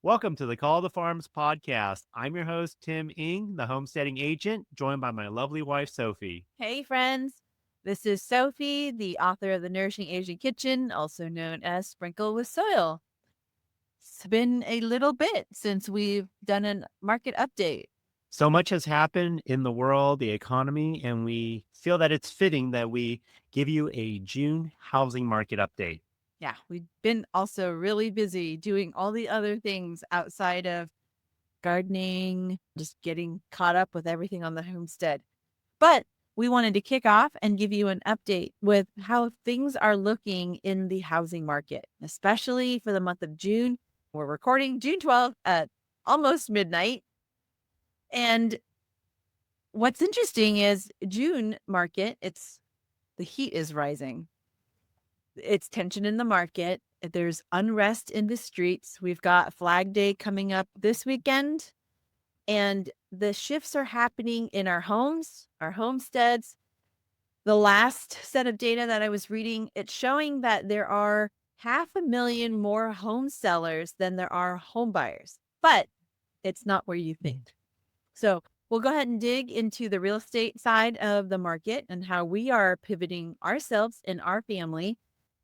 Welcome to the Call to Farms podcast. I'm your host, Tim Ing, the homesteading agent, joined by my lovely wife, Sophie. Hey, friends. This is Sophie, the author of the Nourishing Asian Kitchen, also known as Sprinkle with Soil. It's been a little bit since we've done a market update. So much has happened in the world, the economy, and we feel that it's fitting that we give you a June housing market update. Yeah, we've been also really busy doing all the other things outside of gardening, just getting caught up with everything on the homestead. But we wanted to kick off and give you an update with how things are looking in the housing market, especially for the month of June. We're recording June 12th at almost midnight. And what's interesting is June market, the heat is rising. It's tension in the market. There's unrest in the streets. We've got Flag Day coming up this weekend. And the shifts are happening in our homes, our homesteads. The last set of data that I was reading, it's showing that there are 500,000 more home sellers than there are home buyers, but it's not where you think. So we'll go ahead and dig into the real estate side of the market and how we are pivoting ourselves and our family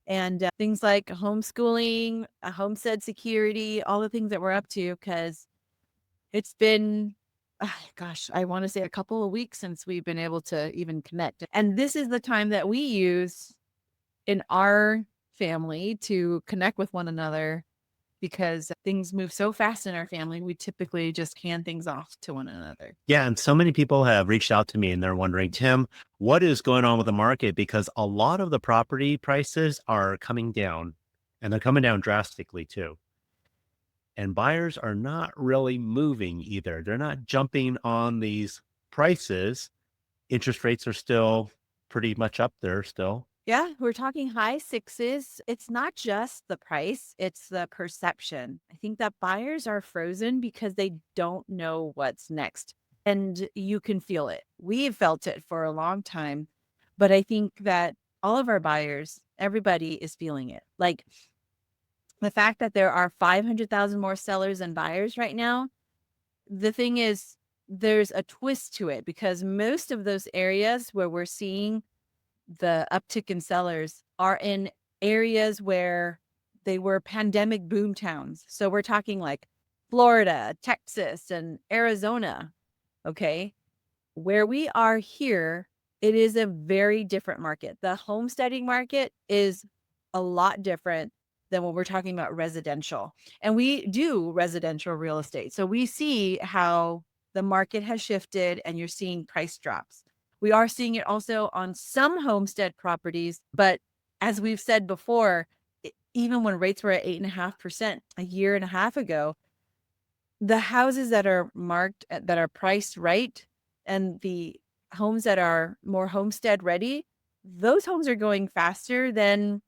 and things like homeschooling, homestead security, all the things that we're up to, because it's been, I want to say a couple of weeks since we've been able to even connect. And this is the time that we use in our family to connect with one another because things move so fast in our family. We typically just hand things off to one another. Yeah, and so many people have reached out to me and they're wondering, Tim, what is going on with the market? Because a lot of the property prices are coming down and they're coming down drastically too. And buyers are not really moving either. They're not jumping on these prices. Interest rates are still pretty much up there still. Yeah, we're talking high sixes. It's not just the price, it's the perception. I think that buyers are frozen because they don't know what's next. And you can feel it. We've felt it for a long time. But I think that all of our buyers, everybody is feeling it. Like the fact that there are 500,000 more sellers than buyers right now, the thing is, there's a twist to it because most of those areas where we're seeing the uptick in sellers are in areas where they were pandemic boom towns. So we're talking like Florida, Texas, and Arizona. Okay. Where we are here, it is a very different market. The homesteading market is a lot different than what we're talking about residential. And we do residential real estate. So we see how the market has shifted and you're seeing price drops. We are seeing it also on some homestead properties, but as we've said before, even when rates were at 8.5% a year and a half ago, the houses that are marked that are priced right and the homes that are more homestead ready, those homes are going faster than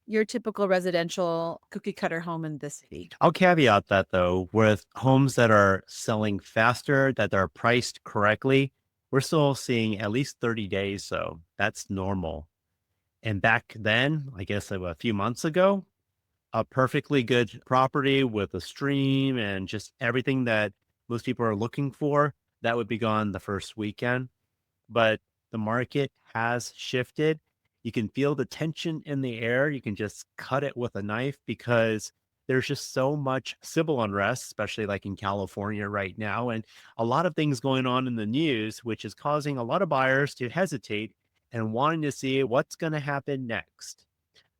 your typical residential cookie cutter home in the city. I'll caveat that though, with homes that are selling faster, that are priced correctly, we're still seeing at least 30 days. So that's normal. And back then, I guess a few months ago, a perfectly good property with a stream and just everything that most people are looking for, that would be gone the first weekend. But the market has shifted. You can feel the tension in the air. You can just cut it with a knife because there's just so much civil unrest, especially like in California right now, and a lot of things going on in the news, which is causing a lot of buyers to hesitate and wanting to see what's going to happen next.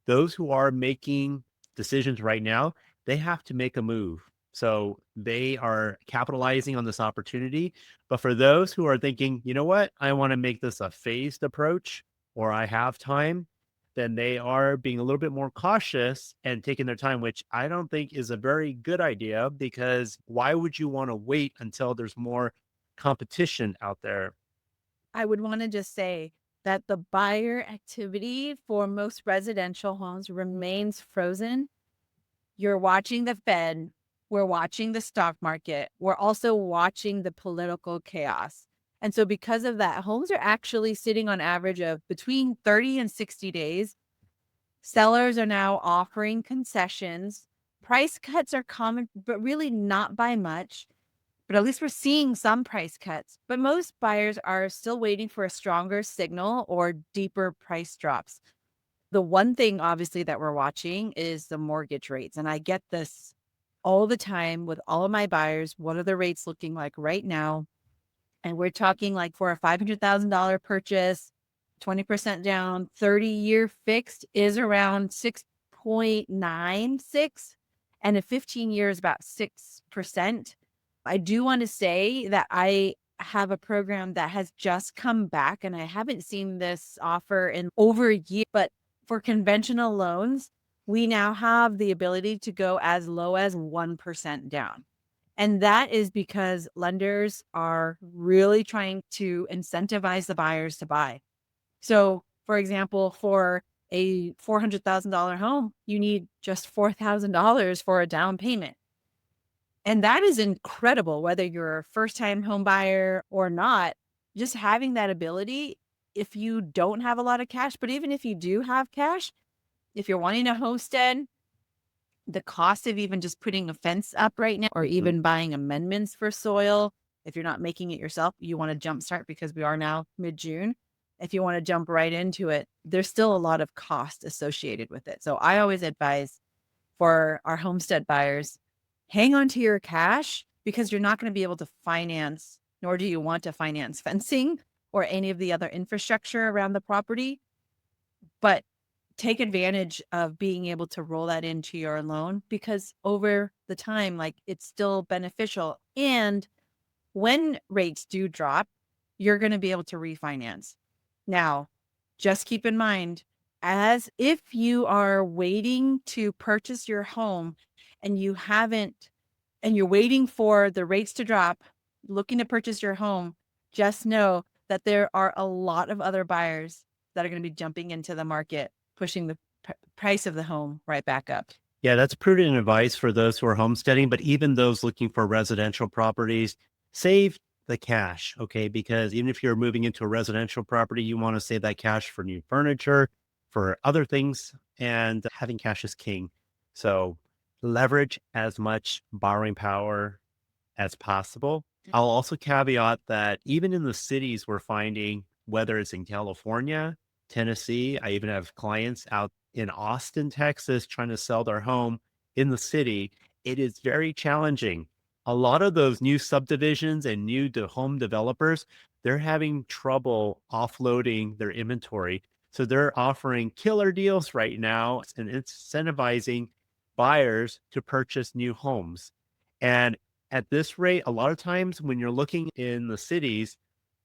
Those who are making decisions right now, they have to make a move. So they are capitalizing on this opportunity. But for those who are thinking, you know what, I want to make this a phased approach or I have time, then they are being a little bit more cautious and taking their time, which I don't think is a very good idea because why would you want to wait until there's more competition out there? I would want to just say that the buyer activity for most residential homes remains frozen. You're watching the Fed. We're watching the stock market. We're also watching the political chaos. And so because of that, homes are actually sitting on average of between 30 and 60 days. Sellers are now offering concessions. price cuts are common, but really not by much. But at least we're seeing some price cuts. But most buyers are still waiting for a stronger signal or deeper price drops. The one thing, obviously, that we're watching is the mortgage rates. And I get this all the time with all of my buyers. What are the rates looking like right now? And we're talking like for a $500,000 purchase, 20% down, 30-year fixed is around 6.96, and a 15-year is about 6%. I do want to say that I have a program that has just come back, and I haven't seen this offer in over a year, but for conventional loans, we now have the ability to go as low as 1% down. And that is because lenders are really trying to incentivize the buyers to buy. So, for example, for a $400,000 home, you need just $4,000 for a down payment. And that is incredible, whether you're a first-time home buyer or not. Just having that ability, if you don't have a lot of cash, but even if you do have cash, if you're wanting a homestead, the cost of even just putting a fence up right now, or even buying amendments for soil, if you're not making it yourself, you want to jumpstart because we are now mid-June. If you want to jump right into it, there's still a lot of cost associated with it. So I always advise for our homestead buyers, hang on to your cash because you're not going to be able to finance, nor do you want to finance fencing or any of the other infrastructure around the property. But take advantage of being able to roll that into your loan because over the time, like it's still beneficial. And when rates do drop, you're going to be able to refinance. Now, just keep in mind, as if you are waiting to purchase your home and you haven't, and you're waiting for the rates to drop, looking to purchase your home, just know that there are a lot of other buyers that are going to be jumping into the market, pushing the price of the home right back up. Yeah, that's prudent advice for those who are homesteading, but even those looking for residential properties, save the cash, okay? Because even if you're moving into a residential property, you want to save that cash for new furniture, for other things, and having cash is king. So leverage as much borrowing power as possible. I'll also caveat that even in the cities, we're finding, whether it's in California, Tennessee, I even have clients out in Austin, Texas, trying to sell their home in the city. It is very challenging. A lot of those new subdivisions and new home developers, they're having trouble offloading their inventory. So they're offering killer deals right now and incentivizing buyers to purchase new homes. And at this rate, a lot of times when you're looking in the cities,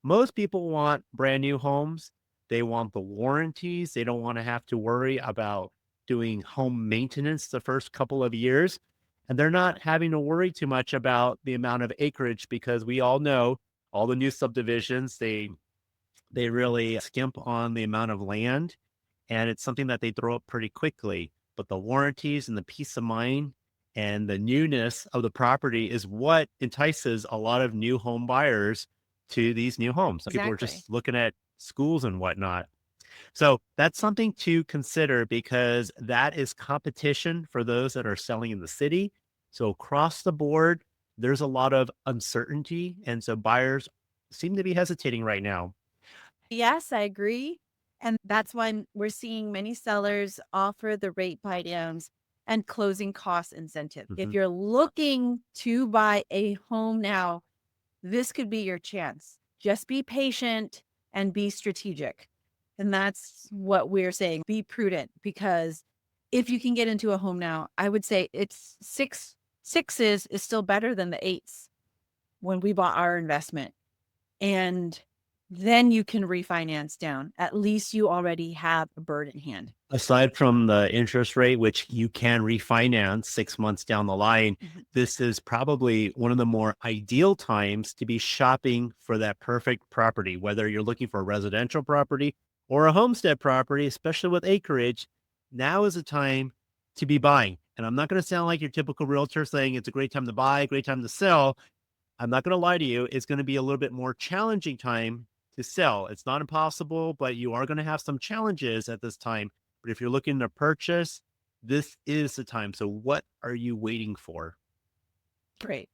most people want brand new homes. They want the warranties. They don't want to have to worry about doing home maintenance the first couple of years. And they're not having to worry too much about the amount of acreage because we all know all the new subdivisions, they really skimp on the amount of land and it's something that they throw up pretty quickly. But the warranties and the peace of mind and the newness of the property is what entices a lot of new home buyers to these new homes. People are Exactly. just looking at schools and whatnot. So that's something to consider because that is competition for those that are selling in the city. So across the board, there's a lot of uncertainty. And so buyers seem to be hesitating right now. Yes, I agree. And that's when we're seeing many sellers offer the rate buy downs and closing cost incentive. If Mhm. you're looking to buy a home now, this could be your chance. Just be patient and be strategic. And that's what we're saying. Be prudent because if you can get into a home now, I would say it's sixes is still better than the eights when we bought our investment. And then you can refinance down. At least you already have a bird in hand. Aside from the interest rate, which you can refinance 6 months down the line, Mhm. this is probably one of the more ideal times to be shopping for that perfect property, whether you're looking for a residential property or a homestead property, especially with acreage. Now is the time to be buying. And I'm not going to sound like your typical realtor saying it's a great time to buy, great time to sell. I'm not going to lie to you. It's going to be a little bit more challenging time to sell. It's not impossible, but you are going to have some challenges at this time. But if you're looking to purchase, this is the time. So what are you waiting for? Great.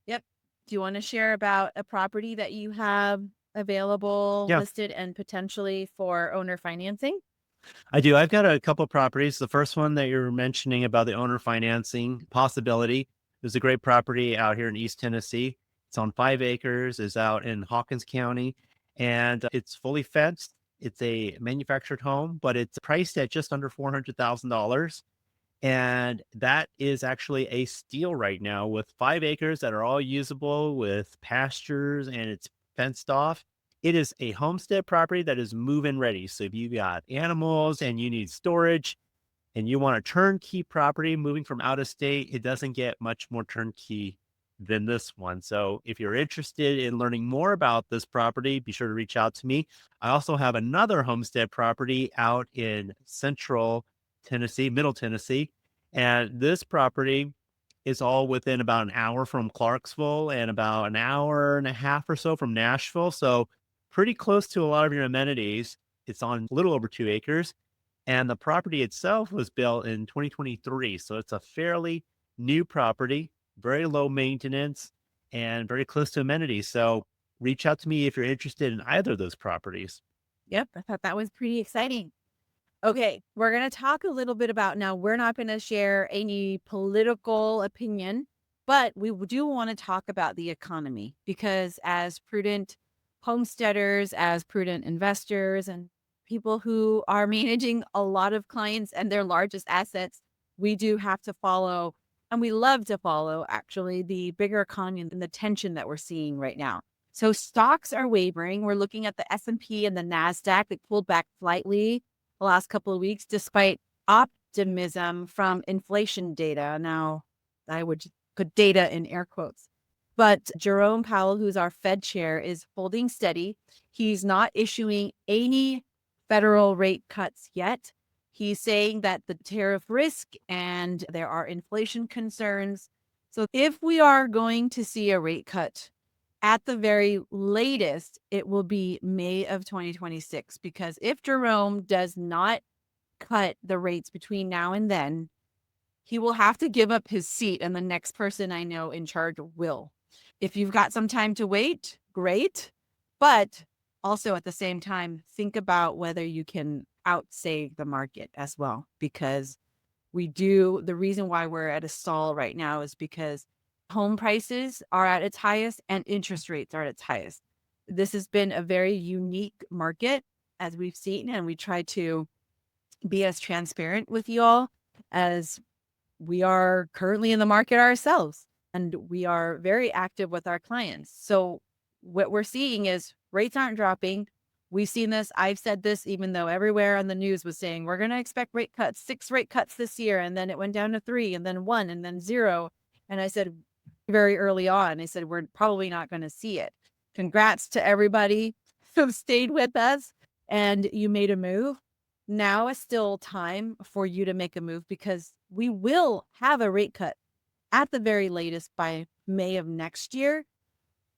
Yep. Do you want to share about a property that you have available, Yeah, listed, and potentially for owner financing? I do. I've got a couple properties. The first one that you're mentioning about the owner financing possibility is a great property out here in East Tennessee. It's on 5 acres, is out in Hawkins County, and it's fully fenced. It's a manufactured home, but it's priced at just under $400,000. And that is actually a steal right now with 5 acres that are all usable with pastures and it's fenced off. It is a homestead property that is move-in ready. So if you got animals and you need storage and you want a turnkey property moving from out of state, it doesn't get much more turnkey than this one. So if you're interested in learning more about this property, be sure to reach out to me. I also have another homestead property out in central Tennessee, middle Tennessee. And this property is all within about an hour from Clarksville and about an hour and a half or so from Nashville. So pretty close to a lot of your amenities. It's on a little over 2 acres. And the property itself was built in 2023. So it's a fairly new property, very low maintenance, and very close to amenities. So reach out to me if you're interested in either of those properties. Yep. I thought that was pretty exciting. Okay. We're going to talk a little bit about now, we're not going to share any political opinion, but we do want to talk about the economy because as prudent homesteaders, as prudent investors, and people who are managing a lot of clients and their largest assets, we do have to follow, and we love to follow actually the bigger economy and the tension that we're seeing right now. So stocks are wavering. We're looking at the S&P and the NASDAQ that pulled back slightly the last couple of weeks, despite optimism from inflation data. Now, I would put data in air quotes. But Jerome Powell, who's our Fed chair, is holding steady. He's not issuing any federal rate cuts yet. He's saying that the tariff risk and there are inflation concerns. So if we are going to see a rate cut, at the very latest, it will be May of 2026, because if Jerome does not cut the rates between now and then, he will have to give up his seat, and the next person I know in charge will. If you've got some time to wait, great. But also at the same time, think about whether you can outsave the market as well, because the reason why we're at a stall right now is because home prices are at its highest and interest rates are at its highest. This has been a very unique market as we've seen, and we try to be as transparent with you all as we are currently in the market ourselves, and we are very active with our clients. So what we're seeing is rates aren't dropping. We've seen this. I've said this, even though everywhere on the news was saying, we're going to expect rate cuts, 6 rate cuts this year. And then it went down to 3 and then 1 and then 0. And I said very early on, I said, we're probably not going to see it. Congrats to everybody who stayed with us and you made a move. Now is still time for you to make a move, because we will have a rate cut at the very latest by May of next year,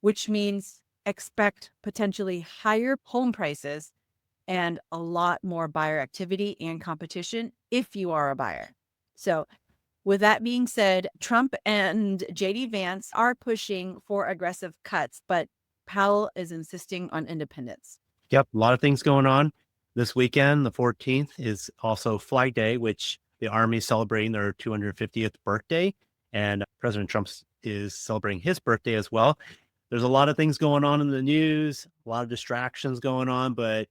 which means expect potentially higher home prices and a lot more buyer activity and competition if you are a buyer. So with that being said, Trump and JD Vance are pushing for aggressive cuts, but Powell is insisting on independence. Yep, a lot of things going on. This weekend, the 14th, is also Flag Day, which the Army is celebrating their 250th birthday. And President Trump is celebrating his birthday as well. There's a lot of things going on in the news, a lot of distractions going on, but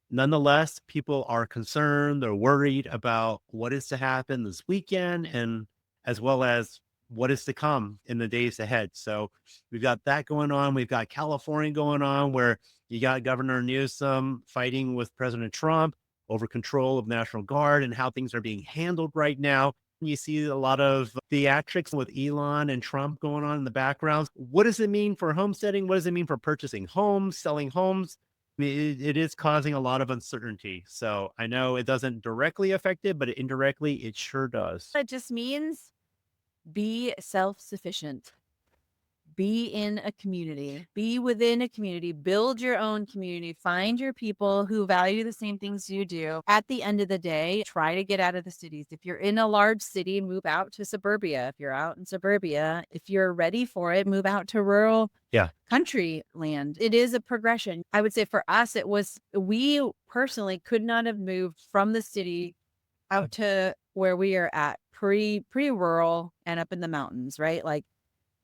nonetheless, people are concerned. They're worried about what is to happen this weekend and as well as what is to come in the days ahead. So we've got that going on. We've got California going on where you got Governor Newsom fighting with President Trump over control of National Guard and how things are being handled right now. You see a lot of theatrics with Elon and Trump going on in the background. What does it mean for homesteading? What does it mean for purchasing homes, selling homes? I mean, it is causing a lot of uncertainty. So I know it doesn't directly affect it, but indirectly it sure does. It just means be self-sufficient. be in a community, be within a community, build your own community, find your people who value the same things you do. At the end of the day, try to get out of the cities. If you're in a large city, move out to suburbia. If you're out in suburbia, if you're ready for it, move out to rural Yeah. country land. It is a progression. I would say for us, we personally could not have moved from the city out to where we are at pretty rural and up in the mountains, right? Like,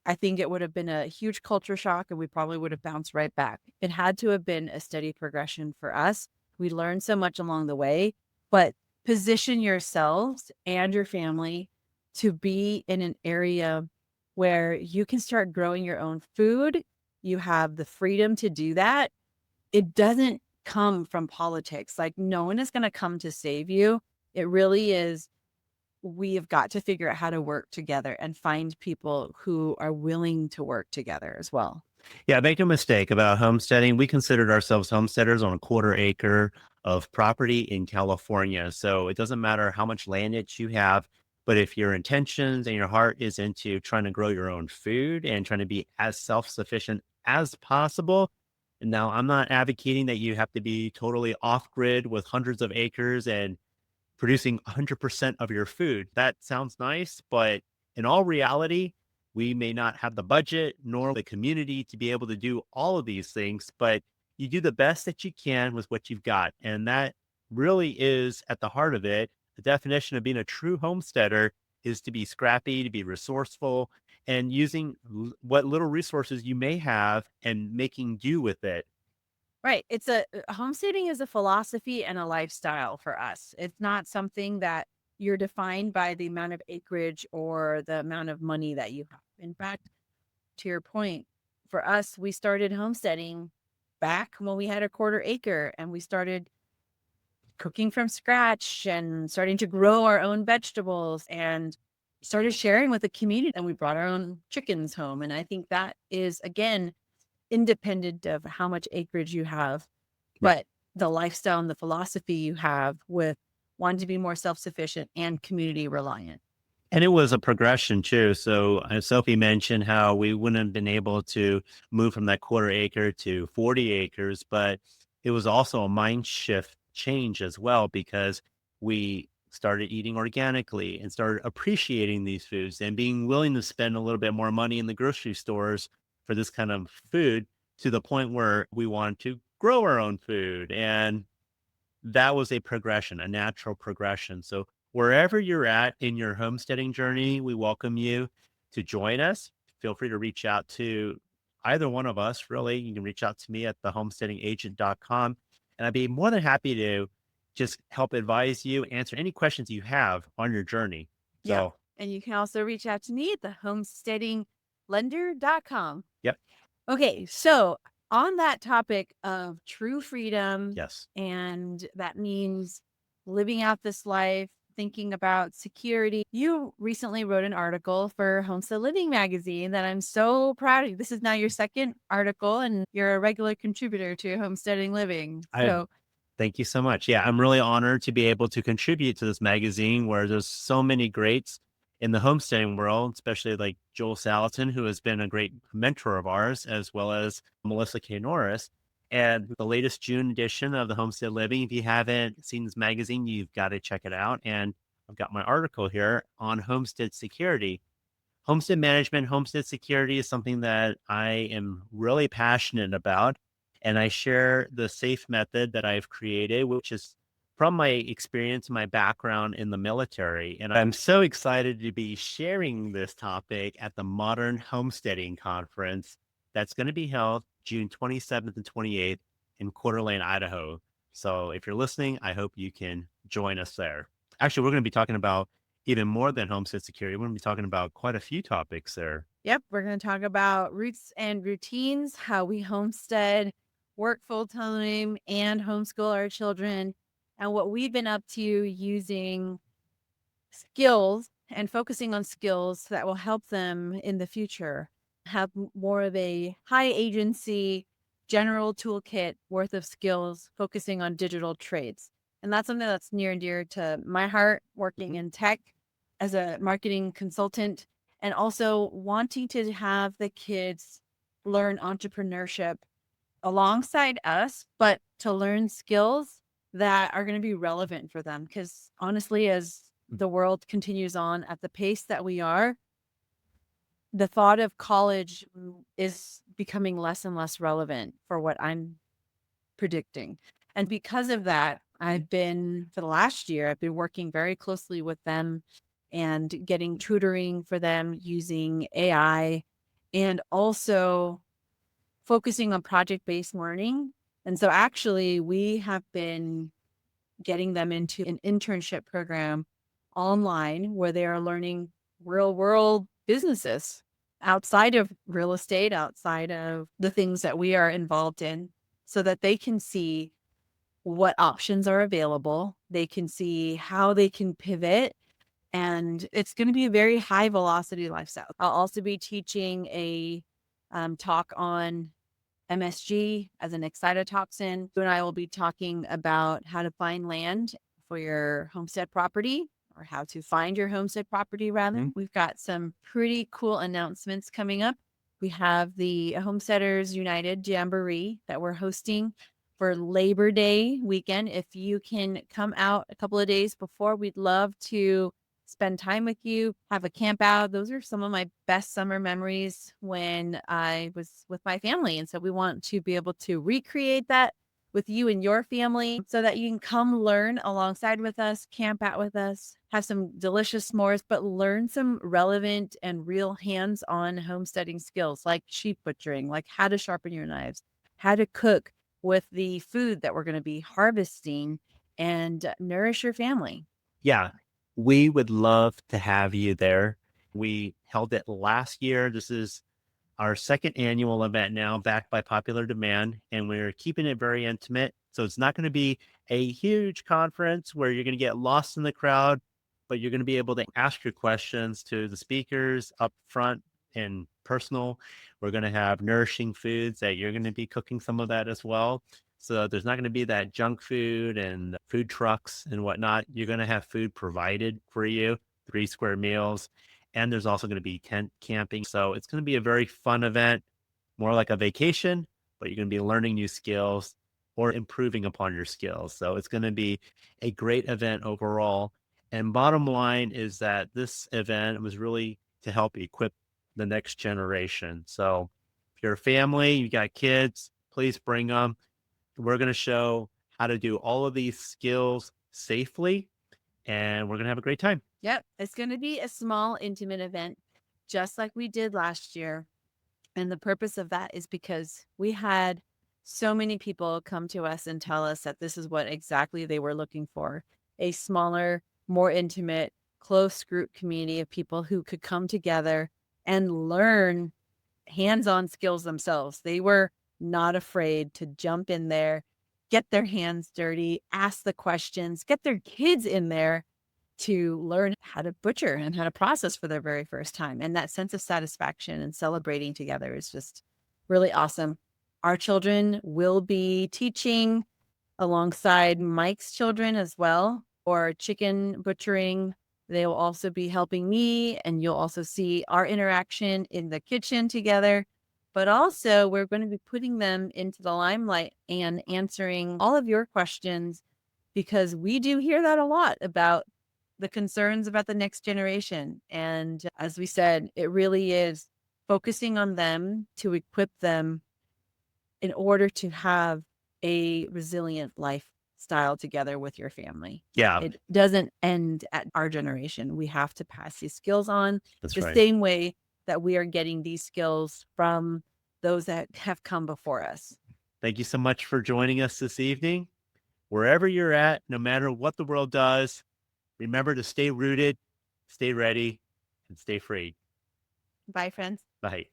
I think it would have been a huge culture shock and we probably would have bounced right back. It had to have been a steady progression for us. We learned so much along the way, but position yourselves and your family to be in an area where you can start growing your own food. You have the freedom to do that. It doesn't come from politics. Like, no one is going to come to save you. It really is, we have got to figure out how to work together and find people who are willing to work together as well. Yeah, make no mistake about homesteading. We considered ourselves homesteaders on a quarter acre of property in California. So it doesn't matter how much land it you have, but if your intentions and your heart is into trying to grow your own food and trying to be as self-sufficient as possible. Now, I'm not advocating that you have to be totally off grid with hundreds of acres and producing 100% of your food. That sounds nice, but in all reality, we may not have the budget nor the community to be able to do all of these things, but you do the best that you can with what you've got. And that really is at the heart of it. The definition of being a true homesteader is to be scrappy, to be resourceful, and using what little resources you may have and making do with it. Right. Homesteading is a philosophy and a lifestyle for us. It's not something that you're defined by the amount of acreage or the amount of money that you have. In fact, to your point, for us, we started homesteading back when we had a quarter acre and we started cooking from scratch and starting to grow our own vegetables and started sharing with the community. And we brought our own chickens home. And I think that is, again, independent of how much acreage you have, but the lifestyle and the philosophy you have with wanting to be more self-sufficient and community reliant. And it was a progression too. So Sophie mentioned how we wouldn't have been able to move from that quarter acre to 40 acres, but it was also a mind shift change as well because we started eating organically and started appreciating these foods and being willing to spend a little bit more money in the grocery stores for this kind of food to the point where we wanted to grow our own food. And that was a progression, a natural progression. So wherever you're at in your homesteading journey, we welcome you to join us. Feel free to reach out to either one of us, really. You can reach out to me at the homesteadingagent.com. And I'd be more than happy to just help advise you, answer any questions you have on your journey. Yeah. So, And you can also reach out to me at the homesteadinglender.com. yep. Okay. So on that topic of true freedom, Yes. and that means living out this life, thinking about security. You recently wrote an article for Homestead Living magazine that I'm so proud of. This is now your second article, and you're a regular contributor to Homesteading Living. I So, Thank you so much. Yeah, I'm really honored to be able to contribute to this magazine where there's so many greats in the homesteading world, especially like Joel Salatin, who has been a great mentor of ours, as well as Melissa K. Norris. And the latest June edition of the Homestead Living, if you haven't seen this magazine, you've got to check it out. And I've got my article here on homestead security. Homestead management, homestead security is something that I am really passionate about. And I share the SAFE method that I've created, which is from my experience, my background in the military. And I'm so excited to be sharing this topic at the Modern Homesteading Conference that's going to be held June 27th and 28th in Coeur d'Alene, Idaho. So if you're listening, I hope you can join us there. Actually, we're going to be talking about even more than homestead security. We're going to be talking about quite a few topics there. yep, we're going to talk about roots and routines, how we homestead, work full time, and homeschool our children, and what we've been up to using skills and focusing on skills that will help them in the future have more of a high agency general toolkit worth of skills focusing on digital trades. And that's something that's near and dear to my heart, working in tech as a marketing consultant and also wanting to have the kids learn entrepreneurship alongside us, but to learn skills that are going to be relevant for them. Because honestly, as the world continues on at the pace that we are, the thought of college is becoming less and less relevant for what I'm predicting. And because of that, for the last year, I've been working very closely with them and getting tutoring for them using AI and also focusing on project-based learning. And so actually, we have been getting them into an internship program online where they are learning real world businesses outside of real estate, outside of the things that we are involved in, so that they can see what options are available. They can see how they can pivot. And it's going to be a very high velocity lifestyle. I'll also be teaching a talk on MSG as an excitotoxin. You and I will be talking about how to find land for your homestead property, or how to find your homestead property, rather. We've got some pretty cool announcements coming up. We have the Homesteaders United Jamboree that we're hosting for Labor Day weekend. If you can come out a couple of days before, we'd love to spend time with you, have a camp out. Those are some of my best summer memories when I was with my family. And so we want to be able to recreate that with you and your family so that you can come learn alongside with us, camp out with us, have some delicious s'mores, but learn some relevant and real hands-on homesteading skills like sheep butchering, like how to sharpen your knives, how to cook with the food that we're going to be harvesting, and nourish your family. Yeah, we would love to have you there. We held it last year. This is our second annual event now, backed by popular demand, and we're keeping it very intimate. So it's not going to be a huge conference where you're going to get lost in the crowd, but you're going to be able to ask your questions to the speakers up front and personal. We're going to have nourishing foods that you're going to be cooking some of that as well. So there's not going to be that junk food and food trucks and whatnot. You're going to have food provided for you, 3 square meals. And there's also going to be tent camping. So it's going to be a very fun event, more like a vacation, but you're going to be learning new skills or improving upon your skills. So it's going to be a great event overall. And bottom line is that this event was really to help equip the next generation. So if you're a family, you got kids, please bring them. We're going to show how to do all of these skills safely, and we're going to have a great time. Yep. It's going to be a small, intimate event, just like we did last year. And the purpose of that is because we had so many people come to us and tell us that this is what exactly they were looking for: a smaller, more intimate, close group community of people who could come together and learn hands-on skills themselves. They were not afraid to jump in there, get their hands dirty, ask the questions, get their kids in there to learn how to butcher and how to process for their very first time. And that sense of satisfaction and celebrating together is just really awesome. Our children will be teaching alongside Mike's children as well, or chicken butchering. They will also be helping me, and you'll also see our interaction in the kitchen together. But also, we're going to be putting them into the limelight and answering all of your questions, because we do hear that a lot about the concerns about the next generation. And as we said, it really is focusing on them to equip them in order to have a resilient lifestyle together with your family. Yeah, It doesn't end at our generation. We have to pass these skills on that's the right. same way that we are getting these skills from those that have come before us. Thank you so much for joining us this evening. Wherever you're at, no matter what the world does, remember to stay rooted, stay ready, and stay free. Bye, friends. Bye.